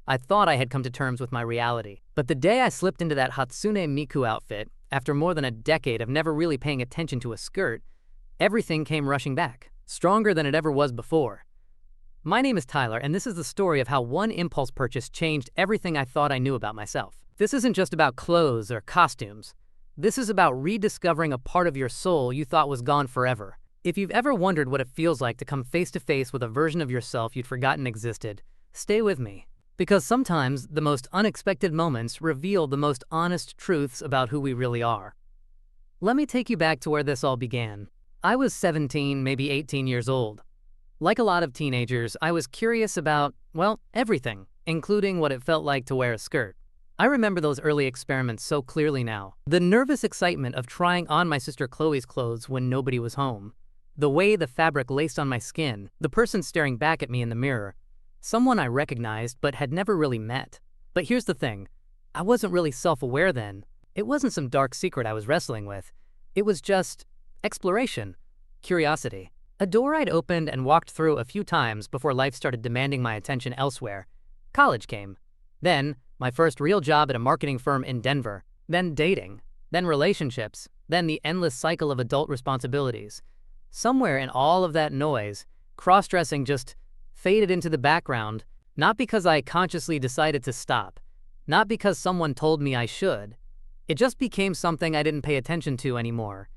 I thought I had come to terms with my reality. But the day I slipped into that Hatsune Miku outfit, after more than a decade of never really paying attention to a skirt, everything came rushing back, stronger than it ever was before. My name is Tyler, and this is the story of how one impulse purchase changed everything I thought I knew about myself. This isn't just about clothes or costumes. This is about rediscovering a part of your soul you thought was gone forever. If you've ever wondered what it feels like to come face to face with a version of yourself you'd forgotten existed, stay with me. Because sometimes the most unexpected moments reveal the most honest truths about who we really are. Let me take you back to where this all began. I was 17, maybe 18 years old. Like a lot of teenagers, I was curious about, well, everything, including what it felt like to wear a skirt. I remember those early experiments so clearly now. The nervous excitement of trying on my sister Chloe's clothes when nobody was home. The way the fabric laced on my skin, the person staring back at me in the mirror. Someone I recognized but had never really met. But here's the thing, I wasn't really self-aware then. It wasn't some dark secret I was wrestling with. It was just exploration, curiosity. A door I'd opened and walked through a few times before life started demanding my attention elsewhere. College came. Then, my first real job at a marketing firm in Denver. Then dating. Then relationships. Then the endless cycle of adult responsibilities. Somewhere in all of that noise, cross-dressing just faded into the background, not because I consciously decided to stop, not because someone told me I should. It just became something I didn't pay attention to anymore.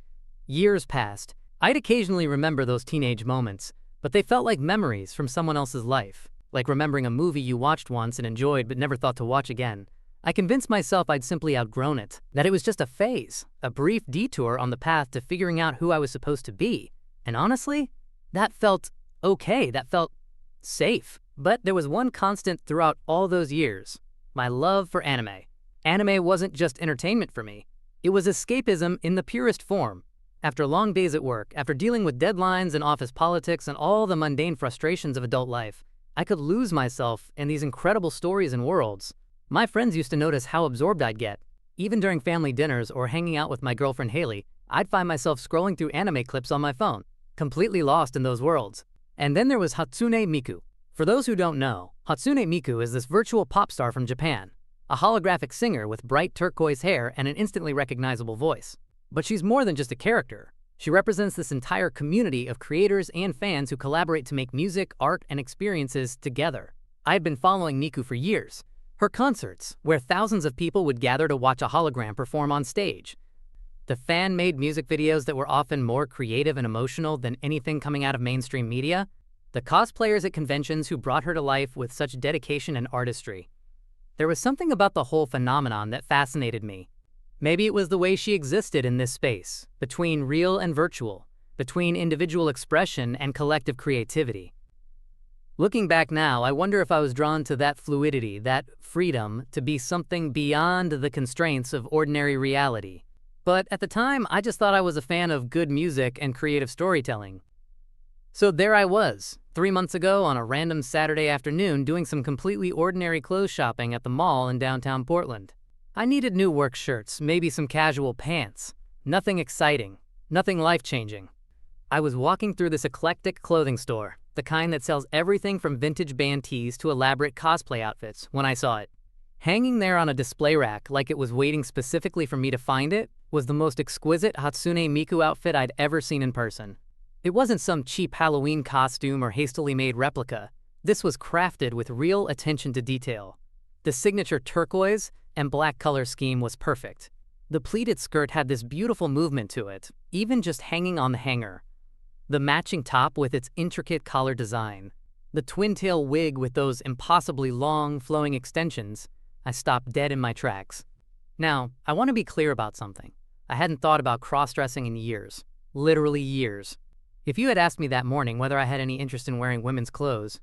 Years passed. I'd occasionally remember those teenage moments, but they felt like memories from someone else's life, like remembering a movie you watched once and enjoyed but never thought to watch again. I convinced myself I'd simply outgrown it, that it was just a phase, a brief detour on the path to figuring out who I was supposed to be. And honestly, that felt okay, that felt safe. But there was one constant throughout all those years, my love for anime. Anime wasn't just entertainment for me. It was escapism in the purest form. After long days at work, after dealing with deadlines and office politics and all the mundane frustrations of adult life, I could lose myself in these incredible stories and worlds. My friends used to notice how absorbed I'd get. Even during family dinners or hanging out with my girlfriend Haley, I'd find myself scrolling through anime clips on my phone, completely lost in those worlds. And then there was Hatsune Miku. For those who don't know, Hatsune Miku is this virtual pop star from Japan, a holographic singer with bright turquoise hair and an instantly recognizable voice. But she's more than just a character. She represents this entire community of creators and fans who collaborate to make music, art, and experiences together. I had been following Miku for years. Her concerts, where thousands of people would gather to watch a hologram perform on stage. The fan-made music videos that were often more creative and emotional than anything coming out of mainstream media. The cosplayers at conventions who brought her to life with such dedication and artistry. There was something about the whole phenomenon that fascinated me. Maybe it was the way she existed in this space, between real and virtual, between individual expression and collective creativity. Looking back now, I wonder if I was drawn to that fluidity, that freedom to be something beyond the constraints of ordinary reality. But at the time, I just thought I was a fan of good music and creative storytelling. So there I was, 3 months ago on a random Saturday afternoon doing some completely ordinary clothes shopping at the mall in downtown Portland. I needed new work shirts, maybe some casual pants. Nothing exciting, nothing life-changing. I was walking through this eclectic clothing store, the kind that sells everything from vintage band tees to elaborate cosplay outfits, when I saw it. Hanging there on a display rack like it was waiting specifically for me to find it was the most exquisite Hatsune Miku outfit I'd ever seen in person. It wasn't some cheap Halloween costume or hastily made replica. This was crafted with real attention to detail. The signature turquoise and black color scheme was perfect. The pleated skirt had this beautiful movement to it, even just hanging on the hanger. The matching top with its intricate collar design. The twin-tail wig with those impossibly long, flowing extensions. I stopped dead in my tracks. Now, I want to be clear about something. I hadn't thought about cross-dressing in years. Literally years. If you had asked me that morning whether I had any interest in wearing women's clothes,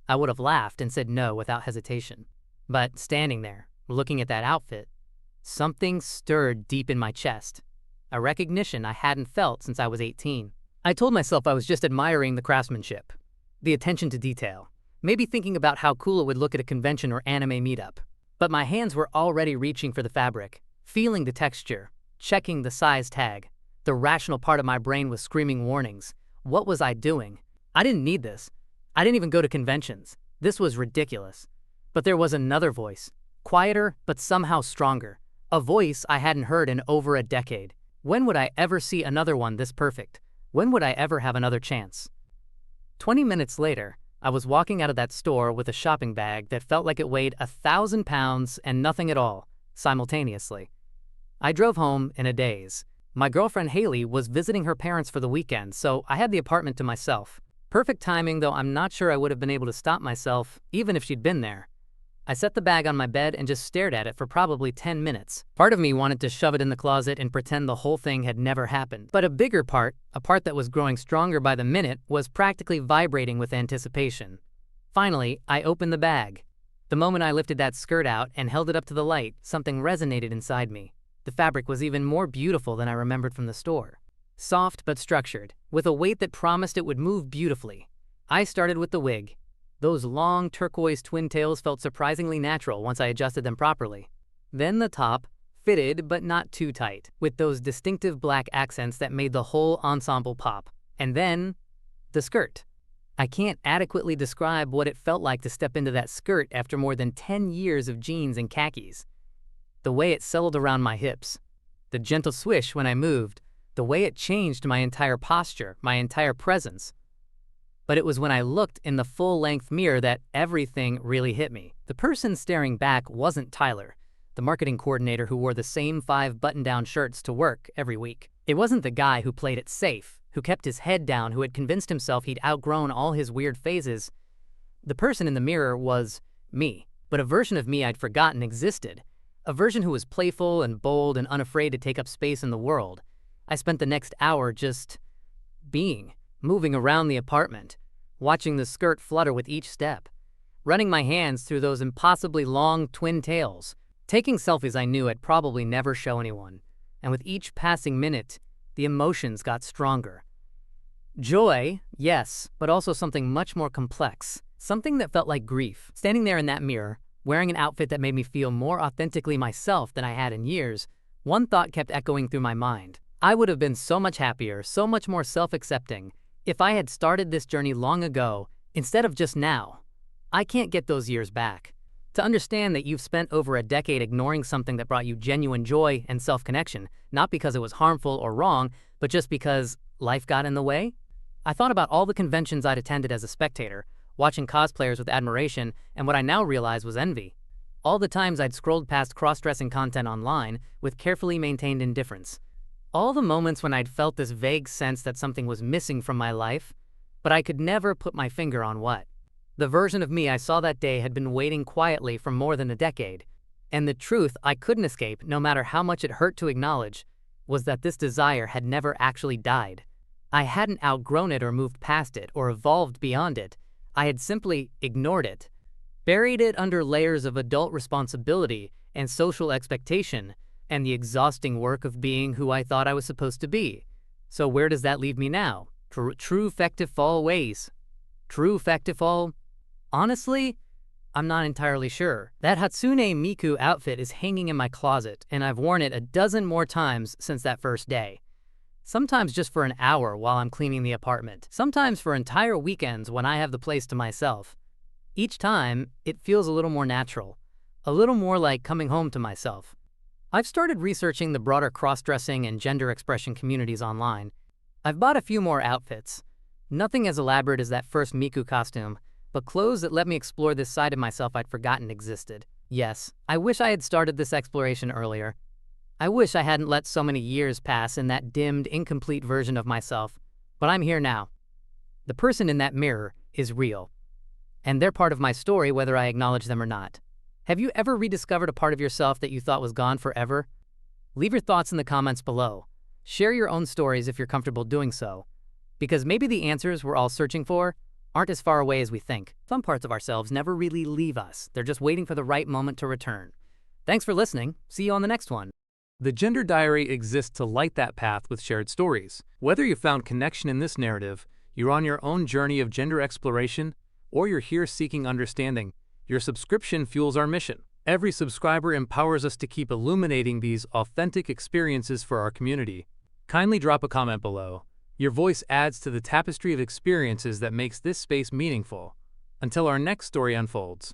I would have laughed and said no without hesitation. But standing there, looking at that outfit, something stirred deep in my chest. A recognition I hadn't felt since I was 18. I told myself I was just admiring the craftsmanship, the attention to detail, maybe thinking about how cool it would look at a convention or anime meetup. But my hands were already reaching for the fabric, feeling the texture, checking the size tag. The rational part of my brain was screaming warnings. What was I doing? I didn't need this. I didn't even go to conventions. This was ridiculous. But there was another voice, quieter but somehow stronger, a voice I hadn't heard in over a decade. When would I ever see another one this perfect? When would I ever have another chance? 20 minutes later, I was walking out of that store with a shopping bag that felt like it weighed 1,000 pounds and nothing at all, simultaneously. I drove home in a daze. My girlfriend Haley was visiting her parents for the weekend, so I had the apartment to myself. Perfect timing, though I'm not sure I would have been able to stop myself, even if she'd been there. I set the bag on my bed and just stared at it for probably 10 minutes. Part of me wanted to shove it in the closet and pretend the whole thing had never happened. But a bigger part, a part that was growing stronger by the minute, was practically vibrating with anticipation. Finally, I opened the bag. The moment I lifted that skirt out and held it up to the light, something resonated inside me. The fabric was even more beautiful than I remembered from the store. Soft but structured, with a weight that promised it would move beautifully. I started with the wig. Those long turquoise twin tails felt surprisingly natural once I adjusted them properly. Then the top, fitted but not too tight, with those distinctive black accents that made the whole ensemble pop. And then, the skirt. I can't adequately describe what it felt like to step into that skirt after more than 10 years of jeans and khakis. The way it settled around my hips, the gentle swish when I moved, the way it changed my entire posture, my entire presence. But it was when I looked in the full-length mirror that everything really hit me. The person staring back wasn't Tyler, the marketing coordinator who wore the same 5 button-down shirts to work every week. It wasn't the guy who played it safe, who kept his head down, who had convinced himself he'd outgrown all his weird phases. The person in the mirror was me, but a version of me I'd forgotten existed. A version who was playful and bold and unafraid to take up space in the world. I spent the next hour just being, moving around the apartment, watching the skirt flutter with each step, running my hands through those impossibly long twin tails, taking selfies I knew I'd probably never show anyone. And with each passing minute, the emotions got stronger. Joy, yes, but also something much more complex. Something that felt like grief. Standing there in that mirror, wearing an outfit that made me feel more authentically myself than I had in years, one thought kept echoing through my mind. I would have been so much happier, so much more self-accepting, if I had started this journey long ago, instead of just now. I can't get those years back. To understand that you've spent over a decade ignoring something that brought you genuine joy and self-connection, not because it was harmful or wrong, but just because life got in the way? I thought about all the conventions I'd attended as a spectator, watching cosplayers with admiration, and what I now realize was envy. All the times I'd scrolled past cross-dressing content online with carefully maintained indifference. All the moments when I'd felt this vague sense that something was missing from my life, but I could never put my finger on what. The version of me I saw that day had been waiting quietly for more than a decade, and the truth I couldn't escape, no matter how much it hurt to acknowledge, was that this desire had never actually died. I hadn't outgrown it or moved past it or evolved beyond it. I had simply ignored it, buried it under layers of adult responsibility and social expectation, and the exhausting work of being who I thought I was supposed to be. So where does that leave me now? True effective fall ways. True effective fall? Honestly, I'm not entirely sure. That Hatsune Miku outfit is hanging in my closet, and I've worn it a dozen more times since that first day. Sometimes just for an hour while I'm cleaning the apartment. Sometimes for entire weekends when I have the place to myself. Each time, it feels a little more natural. A little more like coming home to myself. I've started researching the broader cross-dressing and gender expression communities online. I've bought a few more outfits. Nothing as elaborate as that first Miku costume, but clothes that let me explore this side of myself I'd forgotten existed. Yes, I wish I had started this exploration earlier. I wish I hadn't let so many years pass in that dimmed, incomplete version of myself, but I'm here now. The person in that mirror is real, and they're part of my story whether I acknowledge them or not. Have you ever rediscovered a part of yourself that you thought was gone forever? Leave your thoughts in the comments below. Share your own stories if you're comfortable doing so, because maybe the answers we're all searching for aren't as far away as we think. Some parts of ourselves never really leave us. They're just waiting for the right moment to return. Thanks for listening. See you on the next one. The Gender Diary exists to light that path with shared stories. Whether you found connection in this narrative, you're on your own journey of gender exploration, or you're here seeking understanding, your subscription fuels our mission. Every subscriber empowers us to keep illuminating these authentic experiences for our community. Kindly drop a comment below. Your voice adds to the tapestry of experiences that makes this space meaningful. Until our next story unfolds.